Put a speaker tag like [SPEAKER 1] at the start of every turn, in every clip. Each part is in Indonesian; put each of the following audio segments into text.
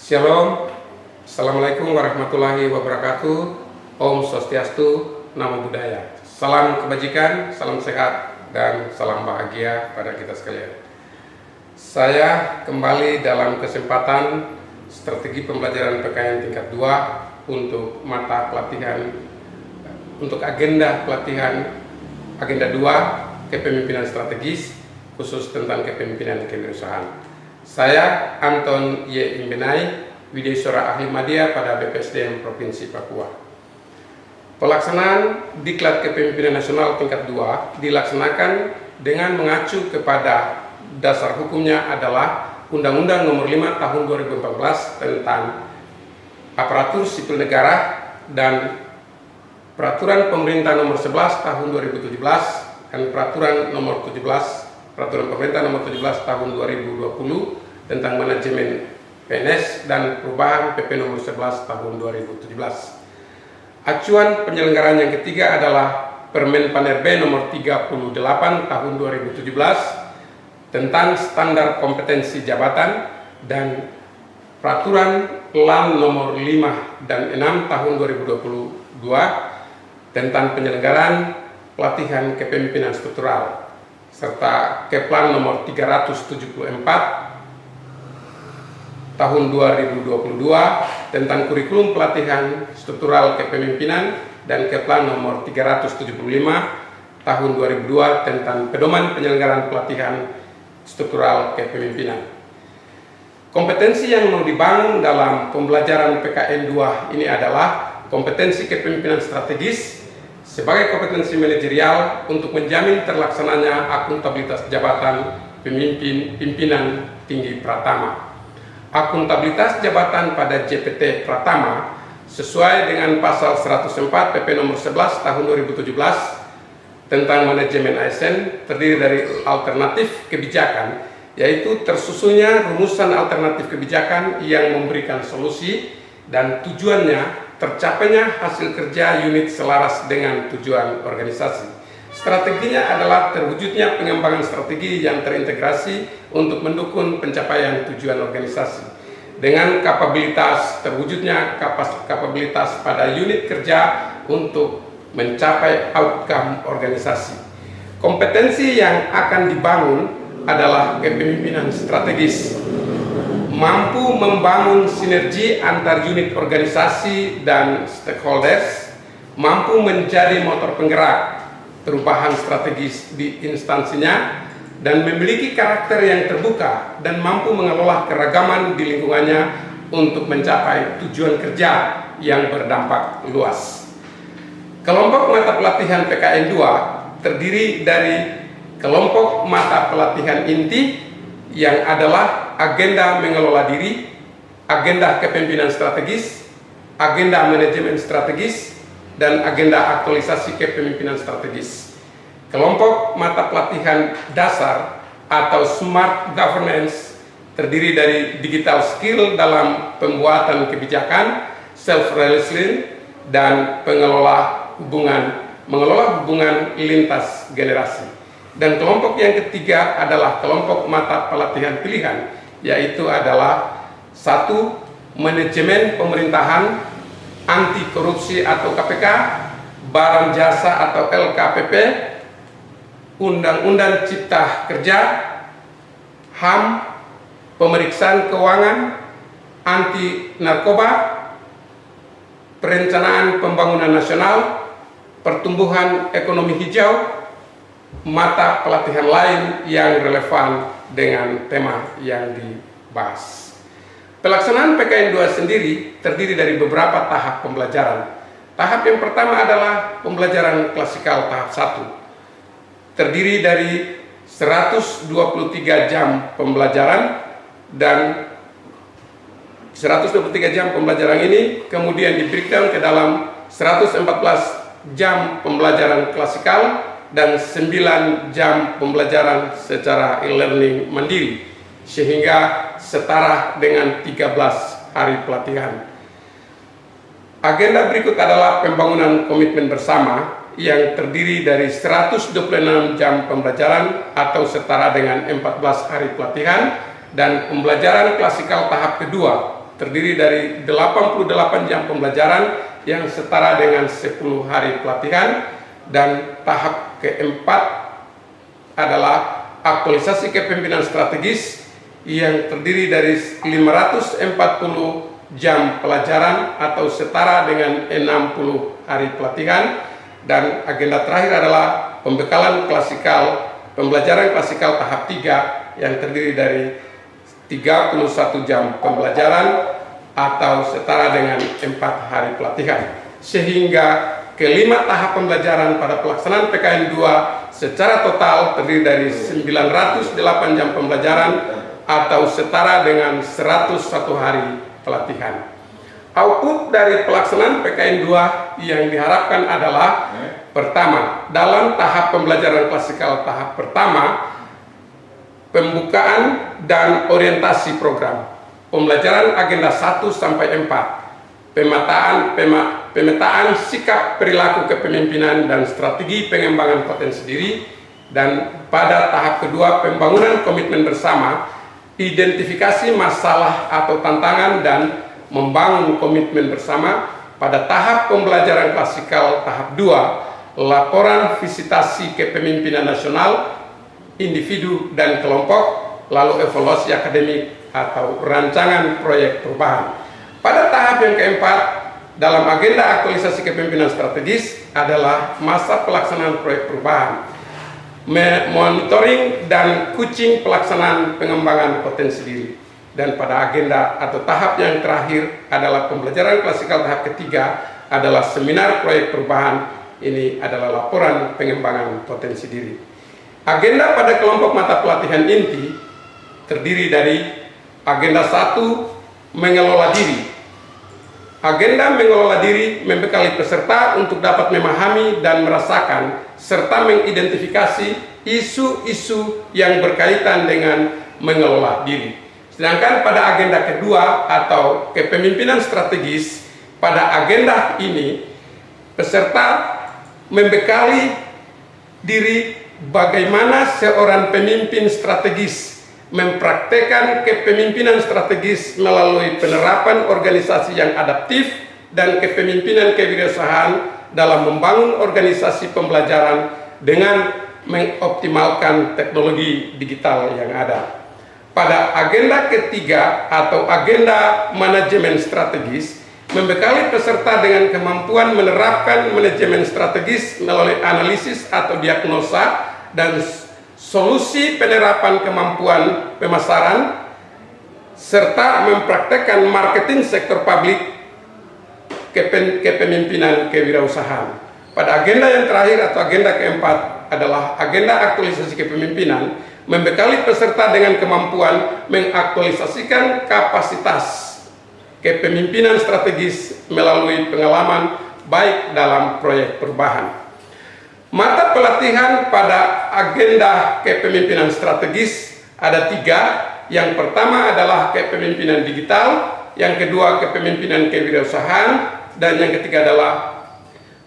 [SPEAKER 1] Shalom, Assalamualaikum warahmatullahi wabarakatuh. Om Swastiastu, Namo Buddhaya. Salam kebajikan, salam sehat, dan salam bahagia pada kita sekalian. Saya kembali dalam kesempatan strategi pembelajaran PKN tingkat 2 untuk mata pelatihan, untuk agenda pelatihan agenda 2 kepemimpinan strategis khusus tentang kepemimpinan kewirausahaan. Saya Anton Y. Imbenai, Widyaswara Ahli Madya pada BPSDM Provinsi Papua. Pelaksanaan Diklat Kepemimpinan Nasional tingkat 2 dilaksanakan dengan mengacu kepada dasar hukumnya adalah Undang-Undang Nomor 5 Tahun 2014 tentang Aparatur Sipil Negara dan Peraturan Pemerintah Nomor 11 Tahun 2017 dan Peraturan Pemerintah Nomor 17 Tahun 2020 tentang manajemen PNS dan perubahan PP Nomor 11 Tahun 2017. Acuan penyelenggaraan yang ketiga adalah Permen Paner B Nomor 38 Tahun 2017 tentang standar kompetensi jabatan dan Peraturan LAN Nomor 5 dan 6 Tahun 2022 tentang penyelenggaraan pelatihan kepemimpinan struktural, serta Keplan Nomor 374 Tahun 2022 tentang kurikulum pelatihan struktural kepemimpinan dan Keplan Nomor 375 Tahun 2002 tentang pedoman penyelenggaraan pelatihan struktural kepemimpinan. Kompetensi yang mau dibangun dalam pembelajaran PKN 2 ini adalah kompetensi kepemimpinan strategis sebagai kompetensi manajerial untuk menjamin terlaksananya akuntabilitas jabatan pimpinan tinggi Pratama. Akuntabilitas jabatan pada JPT Pratama sesuai dengan pasal 104 PP Nomor 11 Tahun 2017 tentang manajemen ASN terdiri dari alternatif kebijakan, yaitu tersusunnya rumusan alternatif kebijakan yang memberikan solusi dan tujuannya tercapainya hasil kerja unit selaras dengan tujuan organisasi. Strateginya adalah terwujudnya pengembangan strategi yang terintegrasi untuk mendukung pencapaian tujuan organisasi dengan terwujudnya kapabilitas pada unit kerja untuk mencapai outcome organisasi. Kompetensi yang akan dibangun adalah kepemimpinan strategis, mampu membangun sinergi antar unit organisasi dan stakeholders, mampu menjadi motor penggerak perubahan strategis di instansinya, dan memiliki karakter yang terbuka dan mampu mengelola keragaman di lingkungannya untuk mencapai tujuan kerja yang berdampak luas. Kelompok mata pelatihan PKN 2 terdiri dari kelompok mata pelatihan inti yang adalah agenda mengelola diri, agenda kepemimpinan strategis, agenda manajemen strategis, dan agenda aktualisasi kepemimpinan strategis. Kelompok mata pelatihan dasar atau Smart Governance terdiri dari digital skill dalam pembuatan kebijakan, self-reliance, dan mengelola hubungan lintas generasi. Dan kelompok yang ketiga adalah kelompok mata pelatihan pilihan, yaitu adalah 1. Manajemen pemerintahan, anti korupsi atau KPK, barang jasa atau LKPP, Undang-Undang Cipta Kerja, HAM, pemeriksaan keuangan, anti narkoba, perencanaan pembangunan nasional, pertumbuhan ekonomi hijau, mata pelatihan lain yang relevan dengan tema yang dibahas. Pelaksanaan PKN 2 sendiri terdiri dari beberapa tahap pembelajaran. Tahap yang pertama adalah pembelajaran klasikal tahap 1. Terdiri dari 123 jam pembelajaran, dan 123 jam pembelajaran ini kemudian di breakdown ke dalam 114 jam pembelajaran klasikal dan 9 jam pembelajaran secara e-learning mandiri, sehingga setara dengan 13 hari pelatihan. Agenda berikut adalah pembangunan komitmen bersama yang terdiri dari 126 jam pembelajaran atau setara dengan 14 hari pelatihan, dan pembelajaran klasikal tahap kedua terdiri dari 88 jam pembelajaran yang setara dengan 10 hari pelatihan, dan tahap keempat adalah aktualisasi kepemimpinan strategis yang terdiri dari 540 jam pelajaran atau setara dengan 60 hari pelatihan, dan agenda terakhir adalah pembekalan pembelajaran klasikal tahap 3 yang terdiri dari 31 jam pembelajaran atau setara dengan 4 hari pelatihan, sehingga kelima tahap pembelajaran pada pelaksanaan PKN 2 secara total terdiri dari 908 jam pembelajaran atau setara dengan 101 hari pelatihan. Output dari pelaksanaan PKN 2 yang diharapkan adalah: pertama, dalam tahap pembelajaran klasikal tahap pertama, pembukaan dan orientasi program, pembelajaran agenda 1 sampai 4, pemetaan sikap perilaku kepemimpinan dan strategi pengembangan potensi diri, dan pada tahap kedua, pembangunan komitmen bersama, identifikasi masalah atau tantangan dan membangun komitmen bersama. Pada tahap pembelajaran klasikal tahap 2, laporan visitasi kepemimpinan nasional, individu dan kelompok, lalu evaluasi akademik atau rancangan proyek perubahan. Pada tahap yang keempat, dalam agenda aktualisasi kepemimpinan strategis adalah masa pelaksanaan proyek perubahan, monitoring dan coaching pelaksanaan pengembangan potensi diri. Dan pada agenda atau tahap yang terakhir adalah pembelajaran klasikal tahap ketiga adalah seminar proyek perubahan. Ini adalah laporan pengembangan potensi diri. Agenda pada kelompok mata pelatihan inti terdiri dari agenda 1, mengelola diri. Agenda mengelola diri membekali peserta untuk dapat memahami dan merasakan serta mengidentifikasi isu-isu yang berkaitan dengan mengelola diri. Sedangkan pada agenda kedua atau kepemimpinan strategis, pada agenda ini peserta membekali diri bagaimana seorang pemimpin strategis mempraktekkan kepemimpinan strategis melalui penerapan organisasi yang adaptif dan kepemimpinan kewirausahaan dalam membangun organisasi pembelajaran dengan mengoptimalkan teknologi digital yang ada. Pada agenda ketiga atau agenda manajemen strategis, membekali peserta dengan kemampuan menerapkan manajemen strategis melalui analisis atau diagnosa dan solusi penerapan kemampuan pemasaran, serta mempraktekkan marketing sektor publik kepemimpinan kewirausahaan. Pada agenda yang terakhir atau agenda keempat adalah agenda aktualisasi kepemimpinan, membekali peserta dengan kemampuan mengaktualisasikan kapasitas kepemimpinan strategis melalui pengalaman baik dalam proyek perubahan. Mata pelatihan pada agenda kepemimpinan strategis ada 3. Yang pertama adalah kepemimpinan digital, yang kedua kepemimpinan kewirausahaan, dan yang ketiga adalah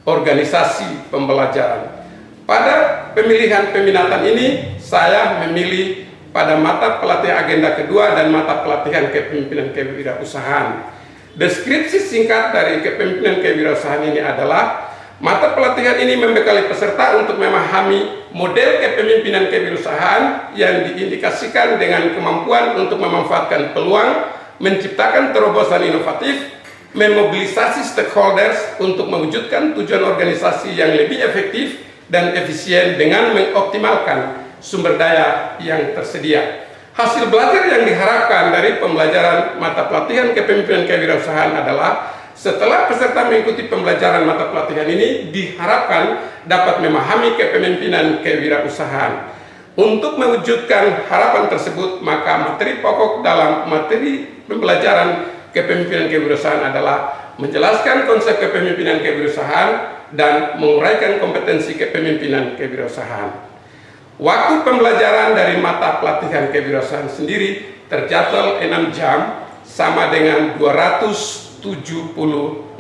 [SPEAKER 1] organisasi pembelajaran. Pada pemilihan peminatan ini, saya memilih pada mata pelatihan agenda kedua dan mata pelatihan kepemimpinan kewirausahaan. Deskripsi singkat dari kepemimpinan kewirausahaan ini adalah: mata pelatihan ini membekali peserta untuk memahami model kepemimpinan kewirausahaan yang diindikasikan dengan kemampuan untuk memanfaatkan peluang, menciptakan terobosan inovatif, memobilisasi stakeholders untuk mewujudkan tujuan organisasi yang lebih efektif dan efisien dengan mengoptimalkan sumber daya yang tersedia. Hasil belajar yang diharapkan dari pembelajaran mata pelatihan kepemimpinan kewirausahaan adalah: setelah peserta mengikuti pembelajaran mata pelatihan ini, diharapkan dapat memahami kepemimpinan kewirausahaan. Untuk mewujudkan harapan tersebut, maka materi pokok dalam materi pembelajaran kepemimpinan kewirausahaan adalah menjelaskan konsep kepemimpinan kewirausahaan dan menguraikan kompetensi kepemimpinan kewirausasahaan. Waktu pembelajaran dari mata pelatihan kewirausahaan sendiri terjadwal 6 jam, sama dengan 275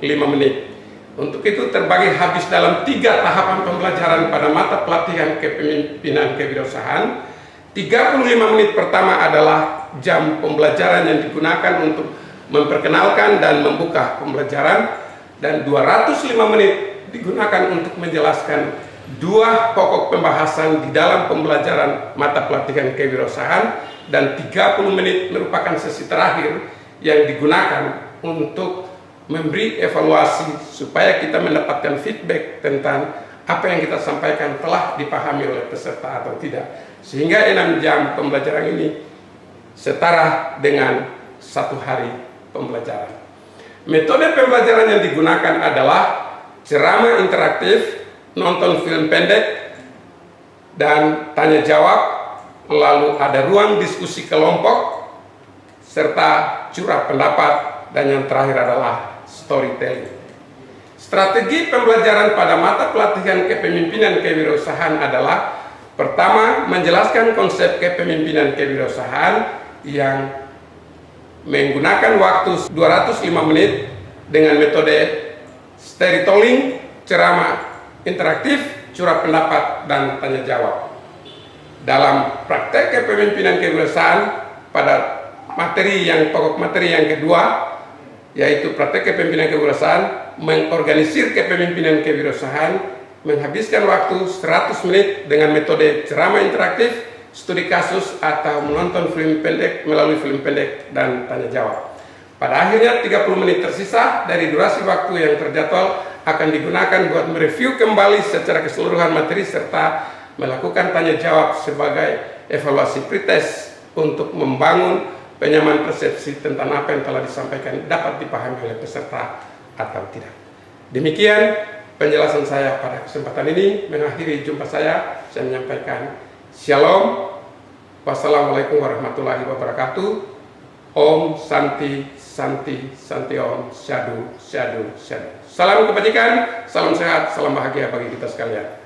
[SPEAKER 1] menit. Untuk itu terbagi habis dalam 3 tahapan pembelajaran pada mata pelatihan kepemimpinan kewirausahaan. 35 menit pertama adalah jam pembelajaran yang digunakan untuk memperkenalkan dan membuka pembelajaran, dan 205 menit digunakan untuk menjelaskan dua pokok pembahasan di dalam pembelajaran mata pelatihan kewirausahaan, dan 30 menit merupakan sesi terakhir yang digunakan untuk memberi evaluasi supaya kita mendapatkan feedback tentang apa yang kita sampaikan telah dipahami oleh peserta atau tidak. Sehingga 6 jam pembelajaran ini setara dengan 1 hari pembelajaran. Metode pembelajaran yang digunakan adalah ceramah interaktif, nonton film pendek, dan tanya jawab, lalu ada ruang diskusi kelompok, serta curah pendapat, dan yang terakhir adalah storytelling. Strategi pembelajaran pada mata pelatihan kepemimpinan kewirausahaan adalah: pertama, menjelaskan konsep kepemimpinan kewirausahaan yang menggunakan waktu 205 menit dengan metode storytelling, ceramah interaktif, curah pendapat, dan tanya jawab. Dalam praktek kepemimpinan kewirausahaan pada pokok materi yang kedua, yaitu praktek kepemimpinan kewirausahaan, mengorganisir kepemimpinan kewirausahaan, menghabiskan waktu 100 menit dengan metode ceramah interaktif, studi kasus, atau menonton film pendek melalui film pendek dan tanya jawab. Pada akhirnya 30 menit tersisa dari durasi waktu yang terjadwal akan digunakan buat mereview kembali secara keseluruhan materi serta melakukan tanya jawab sebagai evaluasi pretest untuk membangun penyamaan persepsi tentang apa yang telah disampaikan dapat dipahami oleh peserta atau tidak. Demikian penjelasan saya pada kesempatan ini. Mengakhiri jumpa saya menyampaikan Shalom, wassalamualaikum warahmatullahi wabarakatuh. Om Santi Santi Santi Om, Syadu Syadu Syadu. Salam kebajikan, salam sehat, salam bahagia bagi kita sekalian.